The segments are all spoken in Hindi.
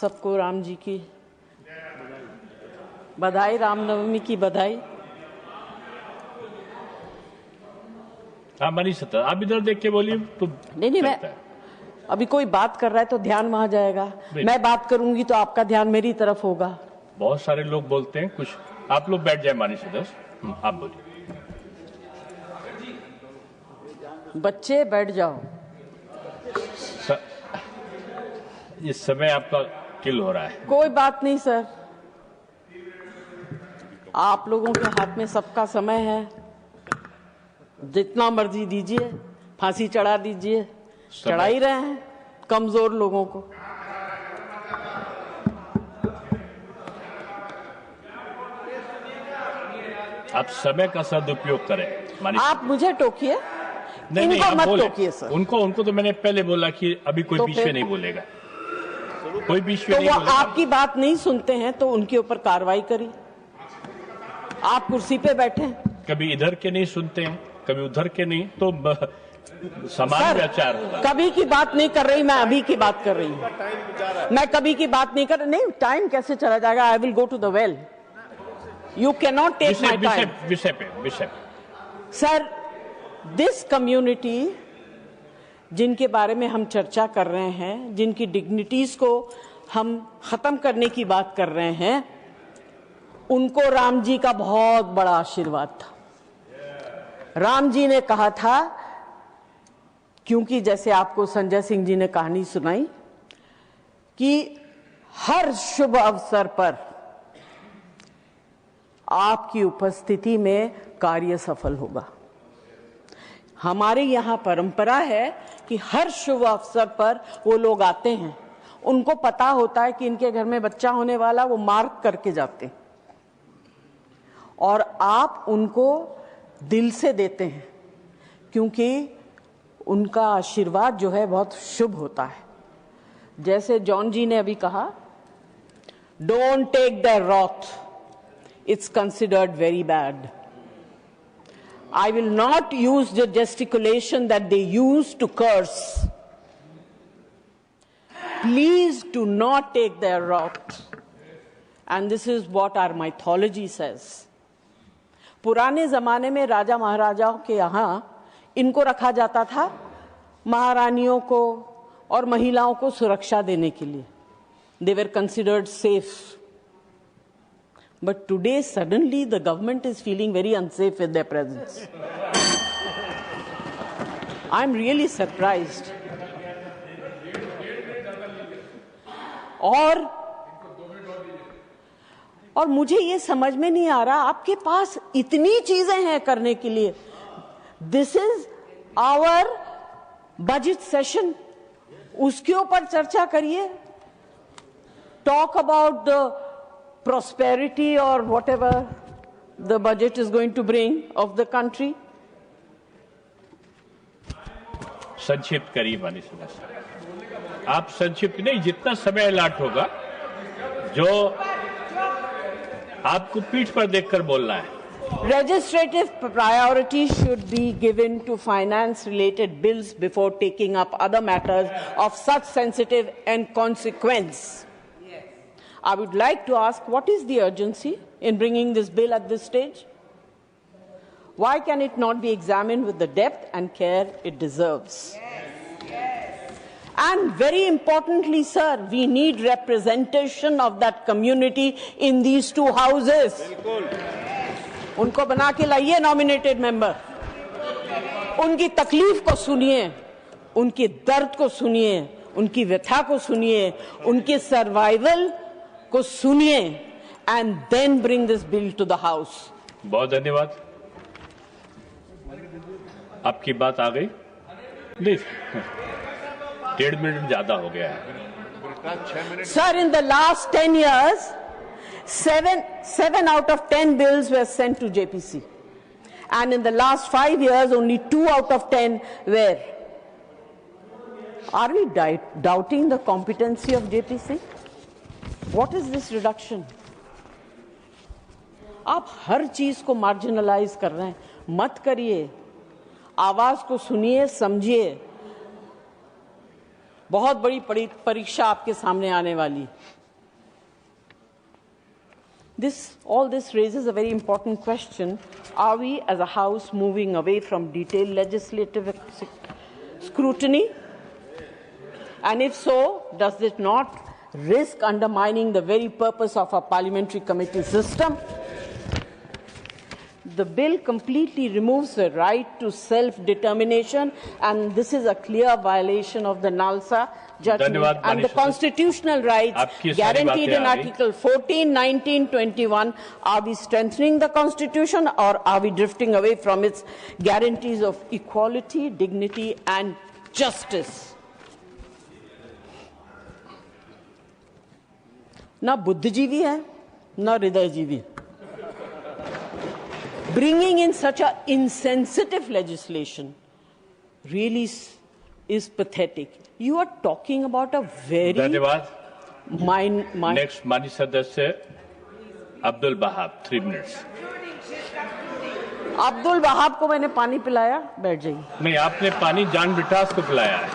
सबको राम जी की बधाई, रामनवमी की बधाई। हाँ मनीष सत्ता, आप इधर देख के बोलिए तो नहीं, मैं अभी कोई बात कर रहा है तो ध्यान वहां जाएगा। मैं बात करूंगी तो आपका ध्यान मेरी तरफ होगा। बहुत सारे लोग बोलते हैं कुछ। आप लोग बैठ जाए मनीष सत्ता, आप बोलिए। बच्चे बैठ जाओ। इस समय आपका किल हो रहा है। कोई बात नहीं सर, आप लोगों के हाथ में सबका समय है, जितना मर्जी दीजिए, फांसी चढ़ा दीजिए, चढ़ा ही रहे हैं कमजोर लोगों को। आप समय का सदुपयोग करें। आप मुझे टोकिए, नहीं, आप मत टोकिए सर। उनको तो मैंने पहले बोला कि अभी कोई बीच में नहीं बोलेगा, कोई बीच में तो नहीं वो बोलेगा। आपकी बात नहीं सुनते हैं तो उनके ऊपर कार्रवाई करिए। आप कुर्सी पे बैठे, कभी इधर के नहीं सुनते हैं, कभी उधर के नहीं, तो समान विचार होगा। कभी की बात नहीं कर रही, मैं अभी की बात कर रही हूँ। मैं कभी की बात नहीं कर रही। नहीं, टाइम कैसे चला जाएगा? I will go to the well. You can not take my time. विषय पे सर, दिस कम्युनिटी जिनके बारे में हम चर्चा कर रहे हैं, जिनकी डिग्निटीज को हम खत्म करने की बात कर रहे हैं, उनको राम जी का बहुत बड़ा आशीर्वाद था। राम जी ने कहा था, क्योंकि जैसे आपको संजय सिंह जी ने कहानी सुनाई कि हर शुभ अवसर पर आपकी उपस्थिति में कार्य सफल होगा। हमारे यहाँ परंपरा है कि हर शुभ अवसर पर वो लोग आते हैं, उनको पता होता है कि इनके घर में बच्चा होने वाला, वो मार्क करके जाते हैं और आप उनको दिल से देते हैं, क्योंकि उनका आशीर्वाद जो है बहुत शुभ होता है। जैसे जॉन जी ने अभी कहा, don't take the Roth, it's considered very bad. I will not use the gesticulation that they use to curse. Please do not take their wrath. And this is what our mythology says. पुराने जमाने में राजा महाराजाओं के यहाँ इनको रखा जाता था, महारानियों को और महिलाओं को सुरक्षा देने के लिए। They were considered safe. But today, suddenly, the government is feeling very unsafe with their presence. I'm really surprised. और मुझे ये समझ में नहीं आ रहा, आपके पास इतनी चीजें हैं करने के लिए। This is our budget session. उसके ऊपर चर्चा करिए. Talk about the prosperity or whatever the budget is going to bring of the country. संक्षिप्त करिए मनीष सत्ता, आप संक्षिप्त नहीं, जितना समय अलाट होगा, जो आपको पीठ पर देखकर बोलना है। Legislative priority should be given to finance-related bills before taking up other matters of such sensitive and consequence. I would like to ask, what is the urgency in bringing this bill at this stage? Why can it not be examined with the depth and care it deserves? And very importantly, sir, we need representation of that community in these two houses. उनको बना के लाइए nominated member. उनकी तकलीफ को सुनिए, उनकी दर्द को सुनिए, उनकी व्यथा को सुनिए, उनकी सर्वाइवल को सुनिए, and then bring this bill to the house. बहुत धन्यवाद, आपकी बात आ गई। नहीं, 1.5 मिनट ज्यादा हो गया है। Sir, in the last 10 years, 7 out of 10 bills were sent to JPC, and in the last 5 years, only 2 out of 10 were. Are we doubting the competency of JPC? What is this reduction? आप हर चीज को मार्जिनलाइज कर रहे हैं, मत करिए। आवाज को सुनिए, समझिए। बहुत बड़ी परीक्षा आपके सामने आने वाली। All this raises a very important question. Are we as a House moving away from detailed legislative scrutiny? And if so, does it not risk undermining the very purpose of our parliamentary committee system? The bill completely removes the right to self-determination, and this is a clear violation of the NALSA judgment and the constitutional rights guaranteed in Article 14, 19, 21. Are we strengthening the Constitution, or are we drifting away from its guarantees of equality, dignity, and justice? ना बुद्धिजीवी है, ना हृदयजीवी. Bringing in such an insensitive legislation really is pathetic. You are talking about a very Next, माननीय सदस्य अब्दुल वहाब, 3 minutes. अब्दुल वहाब को मैंने पानी पिलाया, बैठ जाइए. नहीं, आपने पानी जान ब्रिटास को पिलाया है.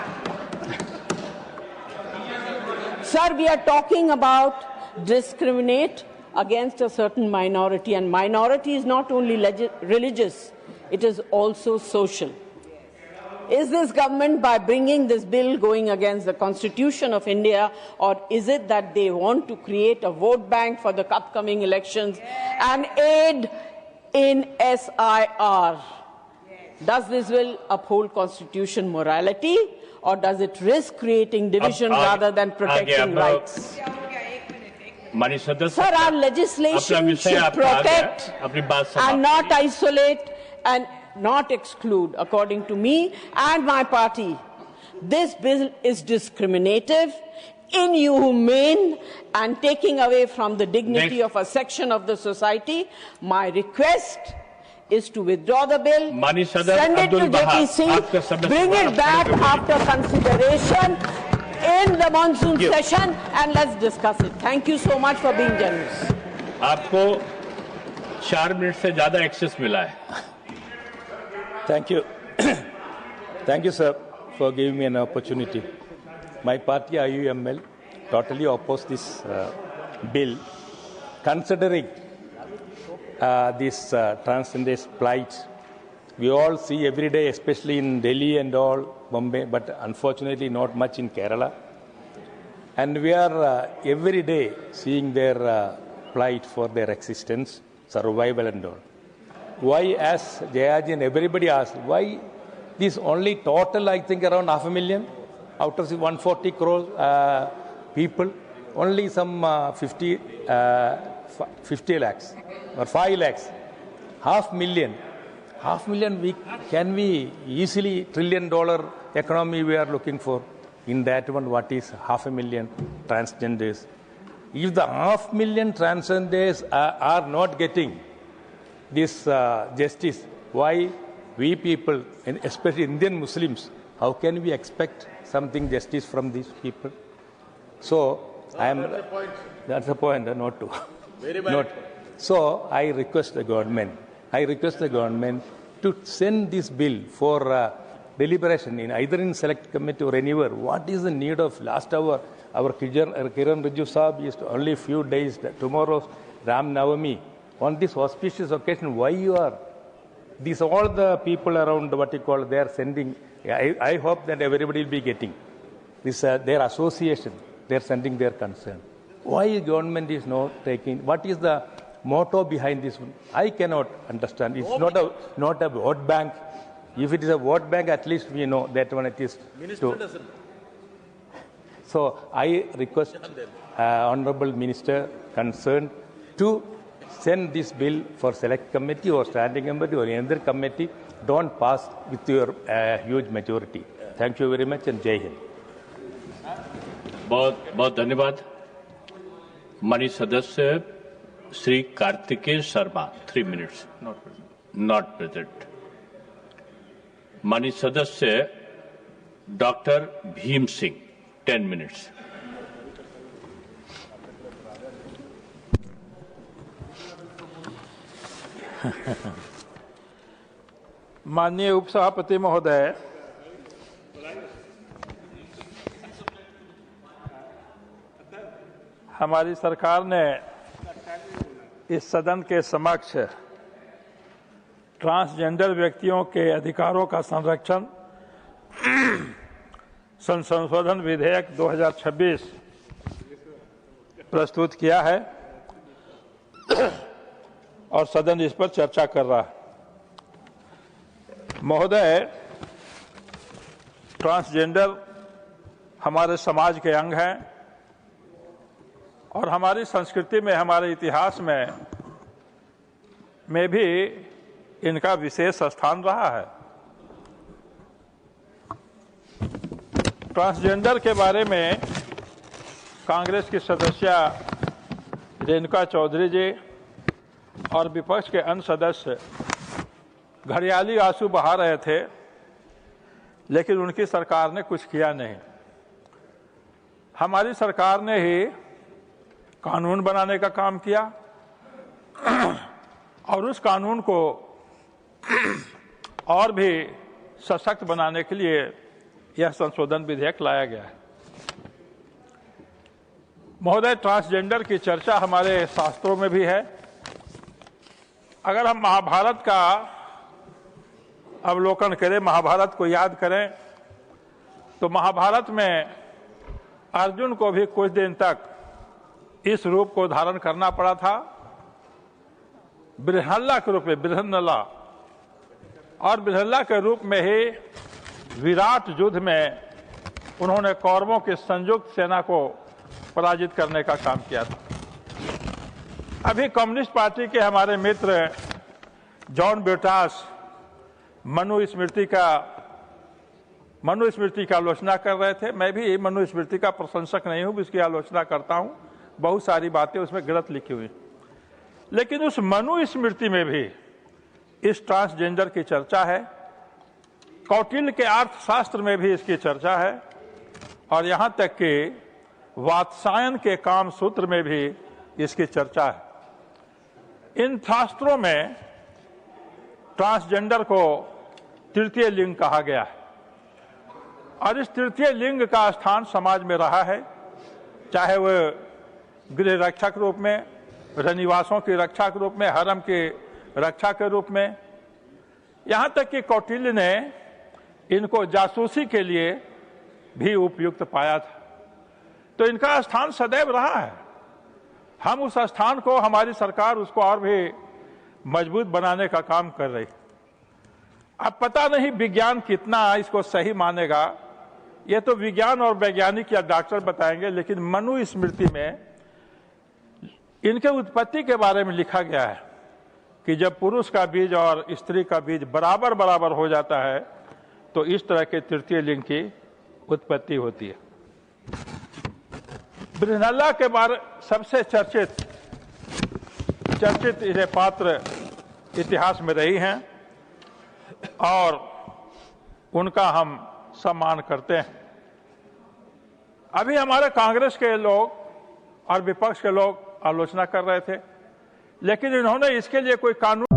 Sir, we are talking about discriminate against a certain minority, and minority is not only religious, it is also social. Is this government, by bringing this bill, going against the Constitution of India, or is it that they want to create a vote bank for the upcoming elections and aid in SIR? Does this bill uphold constitution morality, or does it risk creating division rather than protecting rights? Sir, our legislation should protect and not isolate and not exclude. According to me and my party, this bill is discriminative, inhumane, and taking away from the dignity of a section of the society. My request is to withdraw the bill, send it to JPC, bring it back after consideration in the monsoon session, and let's discuss it. Thank you so much for being generous. आपको 4 मिनट से ज्यादा एक्सेस मिला है. Thank you. Thank you, sir, for giving me an opportunity. My party, IUML, totally opposed this bill, considering this transgender's plight. We all see every day, especially in Delhi and all, Bombay, but unfortunately not much in Kerala. And we are every day seeing their plight for their existence, survival and all. Why, as Jayaji and everybody asked, why this only total, I think, around 500,000 out of the 140 crore people, only some 50 lakhs or 5 lakhs, 500,000 can we easily $1 trillion economy we are looking for. In that one, what is 500,000 transgenders? If the 500,000 transgenders are not getting this justice, why we people, and especially Indian Muslims, how can we expect something justice from these people? So that's the point, not to. Very bad. So I request the government to send this bill for deliberation in either in select committee or anywhere. What is the need of last hour? Our Kiran Rijiju Saab is only few days, tomorrow's Ram Navami. On this auspicious occasion, why you are? These all the people around what you call, they are sending. I hope that everybody will be getting this. Their association, they are sending their concern. Why government is not taking? What is the motto behind this one? I cannot understand. It's not a vote bank. If it is a vote bank, at least we know that one it is. Minister doesn't. So I request Honorable Minister concerned to send this bill for select committee or standing committee or any other committee. Don't pass with your huge majority. Thank you very much and Jai Hind. बहुत बहुत धन्यवाद. माननीय सदस्य Shri Kartikeya Sharma, 3 minutes. Not present. माननीय सदस्य डॉक्टर भीम सिंह, 10 minutes. माननीय उपसभापति महोदय, हमारी सरकार ने इस सदन के समक्ष ट्रांसजेंडर व्यक्तियों के अधिकारों का संरक्षण संशोधन विधेयक 2026 प्रस्तुत किया है और सदन इस पर चर्चा कर रहा है। महोदय, ट्रांसजेंडर हमारे समाज के अंग हैं और हमारी संस्कृति में, हमारे इतिहास में भी इनका विशेष स्थान रहा है। ट्रांसजेंडर के बारे में कांग्रेस की सदस्य रेणुका चौधरी जी और विपक्ष के अन्य सदस्य घड़ियाली आंसू बहा रहे थे, लेकिन उनकी सरकार ने कुछ किया नहीं। हमारी सरकार ने ही कानून बनाने का काम किया और उस कानून को और भी सशक्त बनाने के लिए यह संशोधन विधेयक लाया गया है। महोदय, ट्रांसजेंडर की चर्चा हमारे शास्त्रों में भी है। अगर हम महाभारत का अवलोकन करें, महाभारत को याद करें, तो महाभारत में अर्जुन को भी कुछ दिन तक इस रूप को धारण करना पड़ा था, बृहन्नला के रूप में, बृहन्नला, और बृहन्नला के रूप में ही विराट युद्ध में उन्होंने कौरवों की संयुक्त सेना को पराजित करने का काम किया था। अभी कम्युनिस्ट पार्टी के हमारे मित्र जॉन ब्यूटास मनुस्मृति का आलोचना कर रहे थे। मैं भी मनुस्मृति का प्रशंसक नहीं हूं, इसकी आलोचना करता हूं। बहुत सारी बातें उसमें गलत लिखी हुई, लेकिन उस मनुस्मृति में भी इस ट्रांसजेंडर की चर्चा है। कौटिल्य के अर्थशास्त्र में भी इसकी चर्चा है और यहां तक कि वात्सायन के काम सूत्र में भी इसकी चर्चा है। इन शास्त्रों में ट्रांसजेंडर को तृतीय लिंग कहा गया है और इस तृतीय लिंग का स्थान समाज में रहा है, चाहे वह गृह रक्षा के रूप में, रनिवासों की रक्षा के रूप में, हरम की रक्षा के रूप में। यहां तक कि कौटिल्य ने इनको जासूसी के लिए भी उपयुक्त पाया था। तो इनका स्थान सदैव रहा है। हम उस स्थान को, हमारी सरकार उसको और भी मजबूत बनाने का काम कर रही। अब पता नहीं विज्ञान कितना इसको सही मानेगा, ये तो विज्ञान और वैज्ञानिक या डॉक्टर बताएंगे, लेकिन मनुस्मृति में इनके उत्पत्ति के बारे में लिखा गया है कि जब पुरुष का बीज और स्त्री का बीज बराबर बराबर हो जाता है तो इस तरह के तृतीय लिंग की उत्पत्ति होती है। बृहन्नला के बारे सबसे चर्चित इन्हें पात्र इतिहास में रही हैं और उनका हम सम्मान करते हैं। अभी हमारे कांग्रेस के लोग और विपक्ष के लोग आलोचना कर रहे थे, लेकिन इन्होंने इसके लिए कोई कानून